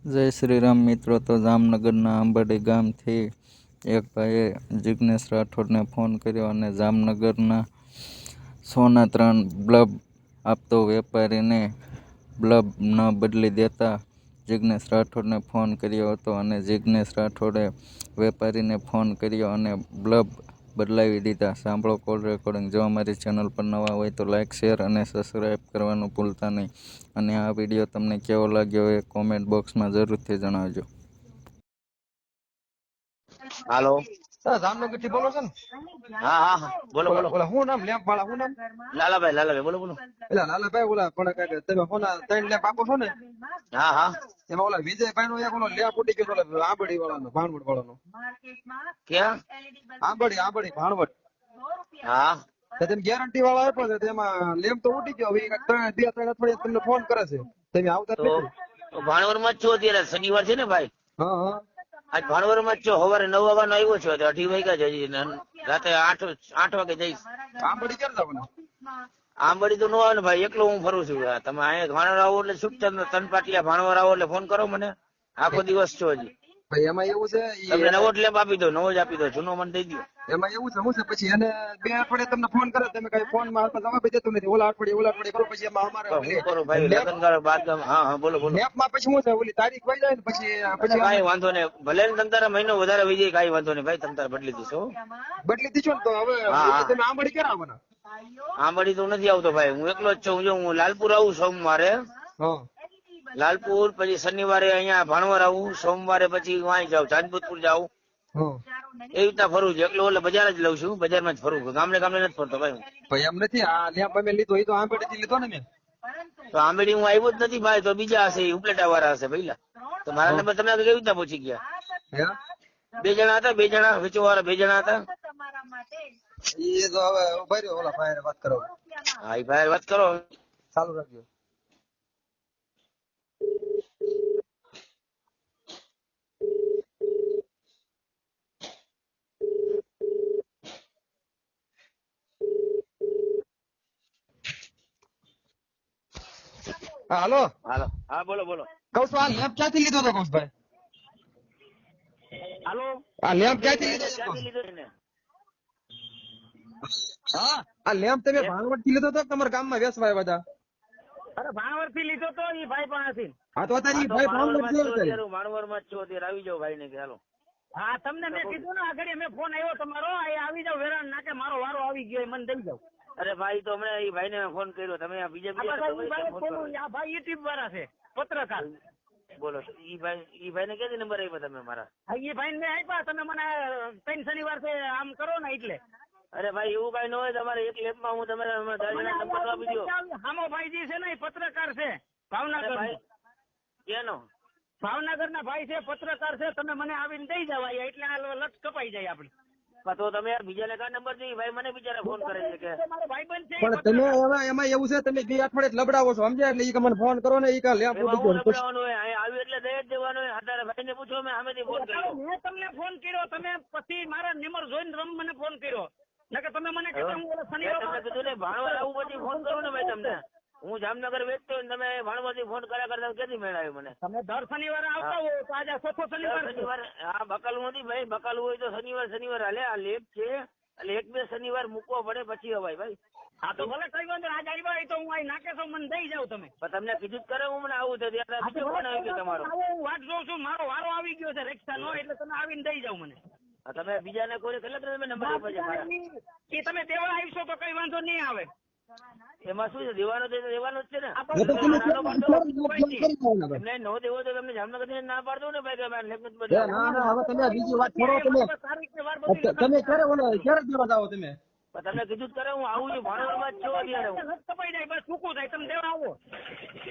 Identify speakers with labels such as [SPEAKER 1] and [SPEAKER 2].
[SPEAKER 1] જય શ્રી રામ મિત્રો. તો જામનગરના આંબાડી ગામથી એક ભાઈએ જિગ્નેશ રાઠોડને ફોન કર્યો અને જામનગરના સોના 3 બલ્બ આપતો વેપારીને બલ્બ ન બદલી દેતા જિગ્નેશ રાઠોડને ફોન કર્યો હતો અને જિગ્નેશ રાઠોડે વેપારીને ફોન કર્યો અને બલ્બ બદલાવી દીધા. સાંભળો કોલ રેકોર્ડિંગ. જો અમારી ચેનલ પર નવા હોય તો લાઇક, શેર અને સબસ્ક્રાઈબ કરવાનું ભૂલતા નહીં. અને આ વિડીયો તમને કેવો લાગ્યો એ કોમેન્ટ બોક્સમાં જરૂરથી જણાવજો.
[SPEAKER 2] હાલો.
[SPEAKER 3] જામનગર થી બોલો છો ને?
[SPEAKER 2] હા હા હા, બોલો બોલો.
[SPEAKER 3] ઓલા શું નામ લેમ્પ વાળા શું નામ?
[SPEAKER 2] લાલાભાઈ બોલો બોલો.
[SPEAKER 3] એટલે લાલાભાઈ ઓલા પણ કાંઈક તમે હોના 3 લેમ્પ આપો છો ને?
[SPEAKER 2] હા હા.
[SPEAKER 3] એમાં ઓલા વિજયભાઈ નો એક ઓલો લેમ્પ ઉડી ગયો ઓલા આંબડી વાળાનો, ભાણવડ વાળાનો.
[SPEAKER 2] ક્યાં?
[SPEAKER 3] આંબડી ભાણવડ.
[SPEAKER 2] હા.
[SPEAKER 3] તો તમે ગેરંટી વાળા આપ્યો છે તેમાં લેમ્પ તો ઉડી ગયો. હવે 3 અઠવાડિયા તમને ફોન કરે છે, તમે આવતા જ
[SPEAKER 2] તો
[SPEAKER 3] નથી.
[SPEAKER 2] ભાણવર માં જ છો અત્યારે, શનિવાર છે ને ભાઈ?
[SPEAKER 3] હા હા.
[SPEAKER 2] આજ ભાણવર માં જ છો. સવારે 9 વાગ્યાનો આવ્યો છો, 8 વાગ્યા છે હજી. રાતે 8 વાગે જઈશ.
[SPEAKER 3] આંબડી ક્યારે જવાનું?
[SPEAKER 2] આંબડી તો ન આવે ને ભાઈ, એકલો હું ફરું છું. તમે અહીંયા ભાણવર આવો એટલે છૂટ તન પાટિયા ભાણવર આવો એટલે ફોન કરો મને. આખો દિવસ છો હજી.
[SPEAKER 3] ભાઈ એમાં એવું છે,
[SPEAKER 2] તમને નવો જ લેમ્પ આપી દો, નવો જ આપી દો, જૂનો મને દઈ દો.
[SPEAKER 3] એમાં એવું છે શું છે, પછી એને 2 અઠવાડિયે તમને ફોન કરે, તમે કઈ ફોન માં જવાબ દેતું નથી. ઓલા અઠવાડિયે કરો, પછી એમાં અમારે
[SPEAKER 2] હું કરું ભાઈ, લગ્ન કરો બાદ. હા હા, બોલો બોલો.
[SPEAKER 3] લેબ માં પછી શું છે, ઓલી તારીખ વહી જાય ને પછી
[SPEAKER 2] કઈ વાંધો નહીં, ભલે ને તમતારે મહિનો વધારે વહી જાય, કઈ વાંધો નહીં ભાઈ, તમતારે બદલી દઈશો.
[SPEAKER 3] બદલી દીધો ને તો હવે તમે આંબડી ક્યારે આવવાના?
[SPEAKER 2] આંબડી તો નથી આવતો ભાઈ, હું એકલો જ છું. હું લાલપુર આવું સોમવારે,
[SPEAKER 3] હા
[SPEAKER 2] લાલપુર, પછી શનિવારે અહીંયા ભાણવર આવું, સોમવારે પછી વાંઈ જાઉં, ચાંદપુર જાઉં.
[SPEAKER 3] હા.
[SPEAKER 2] એવી રીતના ફરું છું એકલો. એટલે બજાર જ લઉં છું, બજારમાં જ ફરું છું, ગામડે નથી ફરતો ભાઈ હું.
[SPEAKER 3] ભાઈ એમ નથી, આ લેમ્પ અમે લીધો એ તો આંબડી થી લીધો ને મેં.
[SPEAKER 2] તો આંબેડી હું આવ્યો જ નથી ભાઈ, તો બીજા હશે, ઉપલેટા વાળા હશે ભાઈ. તો મારા નંબર તમે કેવી રીતના પહોંચી ગયા?
[SPEAKER 3] હે
[SPEAKER 2] 2 જણા હતા, 2 જણા વેચો વાળા 2 જણા હતા.
[SPEAKER 3] એ તો હવે ઉભા રહ્યો, ઓલા ભાઈ વાત કરો.
[SPEAKER 2] હા એ ભાઈ વાત કરો.
[SPEAKER 3] ચાલુ રાખજો. હા હાલો.
[SPEAKER 2] હાલો. હા બોલો બોલો.
[SPEAKER 3] કહું છું, આ લેમ્પ ક્યાંથી લીધો તો કૌશભાઈ?
[SPEAKER 2] હાલો.
[SPEAKER 3] આ લેમ્પ ક્યાંથી લીધો તો?
[SPEAKER 2] ક્યાંથી લીધો એને?
[SPEAKER 3] હા, આ લેમ્પ તમે ભાણવડ થી લીધો તો તમારા ગામમાં વેચવા આવ્યા હતા?
[SPEAKER 2] અરે ભાણવર થી લીધો તો ઈ ભાઈ પાસેથી.
[SPEAKER 3] હા તો અત્યારે ઈ ભાઈ ભાણવડ થી
[SPEAKER 2] અત્યારે ભાણવર માં જ છો, અત્યારે આવી જાવ ભાઈ ને કે હાલો.
[SPEAKER 4] હા તમને મેં કીધું ને આગળ મેં ફોન આવ્યો તમારો, અહીં આવી જાવ વેરાણ નાકે, મારો વારો આવી ગયો, મને દઈ જાવ.
[SPEAKER 2] અરે ભાઈ તો હમણાં એ ભાઈ ને ફોન કર્યો, તમે આ બીજા ફોન કરો.
[SPEAKER 4] આ ભાઈ યુટ્યુબ વાળા છે, પત્રકાર.
[SPEAKER 2] બોલો, ઈ ભાઈ ને ક્યાંથી નંબર આપ્યા તમે મારા?
[SPEAKER 4] હા એ ભાઈ ને આપ્યા, તમે મને 3 શનિવાર છે આમ કરો ને એટલે.
[SPEAKER 2] અરે ભાઈ એવું કઈ ન હોય, તમારે એક લેબ માં હું તમારે નંબર આપી દો.
[SPEAKER 4] હામો ભાઈજી છે ને એ પત્રકાર છે, ભાવનગર.
[SPEAKER 2] કેનો?
[SPEAKER 4] ભાવનગર ના ભાઈ છે, પત્રકાર છે, તમે મને આવીને દઈ જાવ એટલે આ લટ કપાઈ જાય આપડી.
[SPEAKER 2] તો તમે યાર બીજાને કા નંબર દઈ, ભાઈ મને બિચારા ફોન કરે છે કે
[SPEAKER 4] મારો ભાઈબંધ છે.
[SPEAKER 3] પણ તમે એમાં એવું છે, તમે 2 અઠવાડિયે લબડાવો છો સમજ્યા, એટલે ઈ મને ફોન કરો ને ઈ કા લેમ્પ ઉડી ગયો.
[SPEAKER 2] લબડાવવાનું હોય, અહીંયા આવ્યું એટલે દઈ જ દેવાનું હોય. અત્યારે ભાઈ ને પૂછો, મેં સામેથી ફોન કર્યો.
[SPEAKER 4] મેં તમને ફોન કર્યો, તમે પછી મારા નંબર જોઈને મને ફોન કર્યો. નકર તમે મને કીધું હું ઓલા શનિવાર
[SPEAKER 2] તમને કીધું ને ભાણવર આવું પછી ફોન કરું ને ભાઈ તમને. હું જામનગર વેચતો હોય ને તમે ભાણવર થી ફોન કર્યા કરતા ક્યાંથી મેળ આવ્યો મને?
[SPEAKER 4] તમે દર શનિવારે આવતા હો તો આજે ચોથો શનિવાર છે.
[SPEAKER 2] શનિવાર હા બકાલું નથી ભાઈ, બકાલું હોય તો શનિવાર હાલે. આ લેપ છે એટલે 1-2 શનિવાર મૂકવો પડે પછી અવાય ભાઈ.
[SPEAKER 4] હા તો ભલે કઈ વાંધો આજે આવ્યા તો હું અહીં નાકે છો, મને દઈ જાવ તમે.
[SPEAKER 2] પણ તમને કીધું જ કરે હું મને આવું તો ત્યારે બીજો ફોન આવી ગયો તમારો.
[SPEAKER 4] હું વાટ જોઉં છું, મારો વારો આવી ગયો છે રિક્ષા નો, એટલે તમે આવીને દઈ જાવ મને.
[SPEAKER 2] તમે બીજાને કોઈ કેટલા તમે નંબર આપ્યો છે મારા?
[SPEAKER 4] એ તમે દેવા આવશો તો કઈ વાંધો નહીં આવે.
[SPEAKER 2] એમાં શું છે, દેવાનો છે દેવાનું જ છે ને. એમને નો દેવો તો તમને જામનગર થી ના પાડતો ને ભાઈ કે મારે લેપ નથી બદલાવો.
[SPEAKER 3] ના ના, હવે તમે બીજી વાત છોડો. તમે ક્યારે દેવા જાવ તમે?
[SPEAKER 2] તમને કીધું જ કરે હું આવું છું, ભાણવર માં જ છો અત્યારે હું.
[SPEAKER 4] કપાઈ જાય બસ, ચૂકું થાય, તમે દેવા આવો.